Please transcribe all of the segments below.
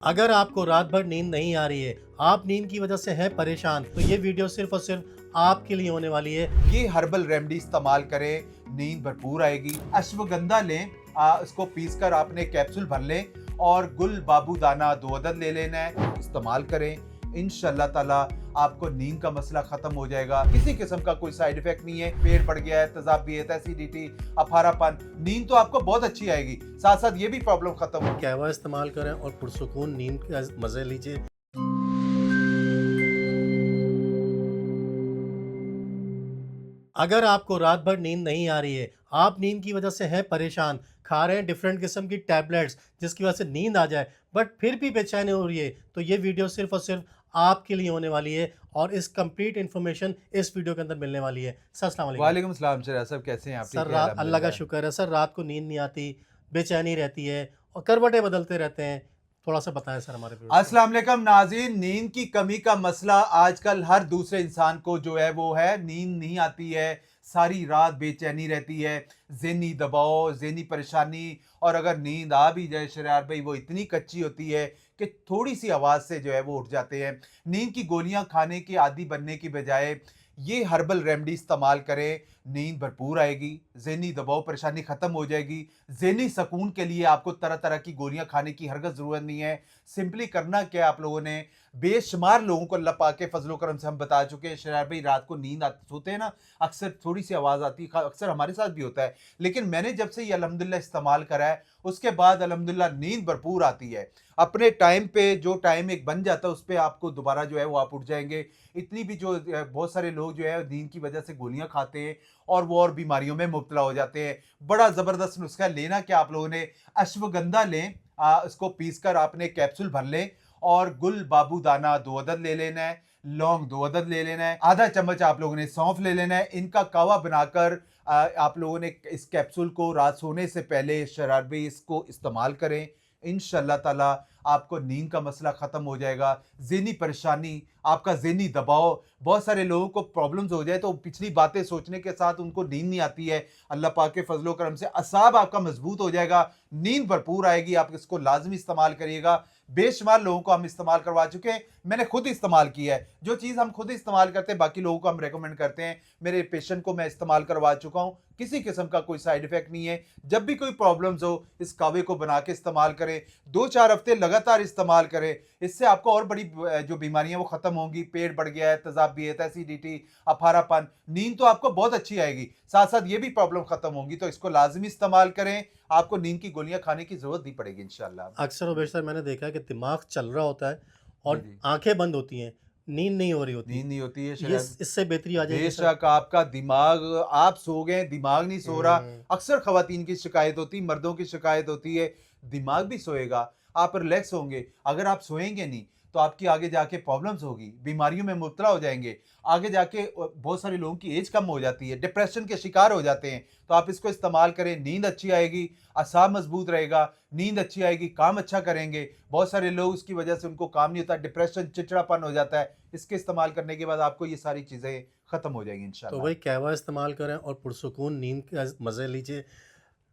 अगर आपको रात भर नींद नहीं आ रही है, आप नींद की वजह से हैं परेशान, तो ये वीडियो सिर्फ और सिर्फ आपके लिए होने वाली है। ये हर्बल रेमेडी इस्तेमाल करें, नींद भरपूर आएगी। अश्वगंधा लें, इसको पीस कर आपने कैप्सूल भर लें और गुल बाबू दाना 2 अदद ले लेना है, इस्तेमाल करें। इंशाल्लाह ताला आपको नींद का मसला खत्म हो जाएगा। किसी किस्म का कोई साइड इफेक्ट नहीं है। पेट बढ़ गया है, तेजाबियत, एसिडिटी, अफारापन, नींद तो आपको बहुत अच्छी आएगी, साथ साथ ये भी प्रॉब्लम खत्म होगी। कहवा इस्तेमाल करें और पुरसुकून नींद का मज़े लीजिए। अगर आपको रात भर नींद नहीं आ रही है, आप नींद की वजह से हैं परेशान, खा रहे हैं डिफरेंट किस्म की टैबलेट्स जिसकी वजह से नींद आ जाए, बट फिर भी बेचैनी हो रही है, तो ये वीडियो सिर्फ और सिर्फ आपके लिए होने वाली है और इस कंप्लीट इन्फॉर्मेशन इस वीडियो के अंदर मिलने वाली है। सर अस्सलाम वालेकुम। वालेकुम सलाम शरा साहब, कैसे हैं आप? सर ठीक है, रात अल्लाह का अल्हम्दुलिल्लाह। शुक्र है। सर रात को नींद नहीं आती, बेचैनी रहती है और करवटें बदलते रहते हैं। थोड़ा सा बताएं सर हमारे व्यूअर्स को। अस्सलाम वालेकुम नाज़रीन, नींद की कमी का मसला आजकल हर दूसरे इंसान को जो है वो है, नींद नहीं आती है, सारी रात बेचैनी रहती है, ज़हनी दबाव, ज़हनी परेशानी। और अगर नींद आ भी जाए शरार भाई, वो इतनी कच्ची होती है कि थोड़ी सी आवाज़ से जो है वो उठ जाते हैं। नींद की गोलियां खाने के आदी बनने की बजाय ये हर्बल रेमेडी इस्तेमाल करें, नींद भरपूर आएगी, ज़हनी दबाव परेशानी ख़त्म हो जाएगी। ज़हनी सुकून के लिए आपको तरह तरह की गोलियां खाने की हरगिज़ ज़रूरत नहीं है। सिंपली करना क्या है, आप लोगों ने बेशुमार लोगों को अल्लाह पाक के फजलो करम से हम बता चुके हैं। शरार भाई रात को नींद आती, सोते हैं ना, अक्सर थोड़ी सी आवाज़ आती है, अक्सर हमारे साथ भी होता है। लेकिन मैंने जब से ये अल्हम्दुलिल्लाह इस्तेमाल करा है, उसके बाद अल्हम्दुलिल्लाह नींद भरपूर आती है। अपने टाइम पे जो टाइम एक बन जाता है उस पर आपको दोबारा जो है वो आप उठ जाएंगे। इतनी भी जो बहुत सारे लोग जो है नींद की वजह से गोलियां खाते हैं और वो और बीमारियों में मुब्तला हो जाते हैं। बड़ा ज़बरदस्त नुस्खा है। लेना क्या, आप लोगों ने अश्वगंधा लें, इसको पीस कर आपने कैप्सूल भर लें और गुल बाबू दाना 2 अदद ले लेना है, लौंग 2 अदद ले लेना है, आधा चम्मच आप लोगों ने सौंफ ले लेना है। इनका कावा बनाकर आप लोगों ने इस कैप्सूल को रात सोने से पहले शराब में इसको इस्तेमाल करें। इंशाल्लाह ताला आपको नींद का मसला खत्म हो जाएगा। ज़हनी परेशानी, आपका ज़हनी दबाव, बहुत सारे लोगों को प्रॉब्लम्स हो जाए तो पिछली बातें सोचने के साथ उनको नींद नहीं आती है। अल्लाह पाक के फजलो करम से असाब आपका मजबूत हो जाएगा, नींद भरपूर आएगी। आप इसको लाजमी इस्तेमाल करिएगा। बेशुमार लोगों को हम इस्तेमाल करवा चुके हैं, मैंने खुद इस्तेमाल किया है। जो चीज़ हम खुद इस्तेमाल करते हैं बाकी लोगों को हम रेकमेंड करते हैं। मेरे पेशेंट को मैं इस्तेमाल करवा चुका हूँ, किसी किस्म का कोई साइड इफेक्ट नहीं है। जब भी कोई प्रॉब्लम्स हो, इस कावे को बना के इस्तेमाल करें, 2-4 हफ्ते लगातार इस्तेमाल करें। इससे आपको और बड़ी जो बीमारियां वो खत्म होंगी। पेट बढ़ गया है, तेजाबियत, एसिडिटी, अफारापन, नींद तो आपको बहुत अच्छी आएगी, साथ साथ ये भी प्रॉब्लम खत्म होंगी। तो इसको लाजमी इस्तेमाल करें, आपको नींद की गोलियां खाने की जरूरत नहीं पड़ेगी इंशाल्लाह। अक्सर और बेशतर मैंने देखा है कि दिमाग चल रहा होता है जी और जी। आंखें बंद होती हैं, नींद नहीं हो रही होती। नींद नहीं होती है ये शायद। इससे बेहतरी आ जाएगी सर। बेशक आपका दिमाग, आप सो गए, दिमाग नहीं सो रहा। हम्म। अक्सर खवातीन की शिकायत होती, मर्दों की शिकायत होती है। दिमाग भी सोएगा, आप रिलैक्स होंगे। अगर आप सोएंगे नहीं तो आपकी आगे जाके प्रॉब्लम्स होगी, बीमारियों में मुब्तला हो जाएंगे। आगे जाके बहुत सारे लोगों की एज कम हो जाती है, डिप्रेशन के शिकार हो जाते हैं। तो आप इसको इस्तेमाल करें, नींद अच्छी आएगी, असाब मजबूत रहेगा, नींद अच्छी आएगी, काम अच्छा करेंगे। बहुत सारे लोग उसकी वजह से उनको काम नहीं होता, डिप्रेशन, चिड़चिड़ापन हो जाता है। इसके इस्तेमाल करने के बाद आपको ये सारी चीज़ें खत्म हो जाएंगी तो इंशाल्लाह। भाई कहवा इस्तेमाल करें और पुरसुकून नींद का मज़े लीजिए।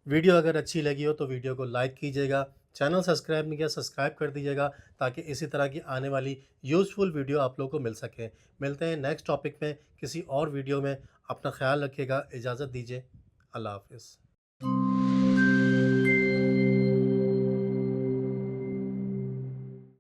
वीडियो अगर अच्छी लगी हो तो वीडियो को लाइक कीजिएगा, चैनल सब्सक्राइब नहीं किया सब्सक्राइब कर दीजिएगा, ताकि इसी तरह की आने वाली यूज़फुल वीडियो आप लोगों को मिल सके। मिलते हैं नेक्स्ट टॉपिक में किसी और वीडियो में। अपना ख्याल रखिएगा, इजाज़त दीजिए, अल्लाह हाफ़िज़।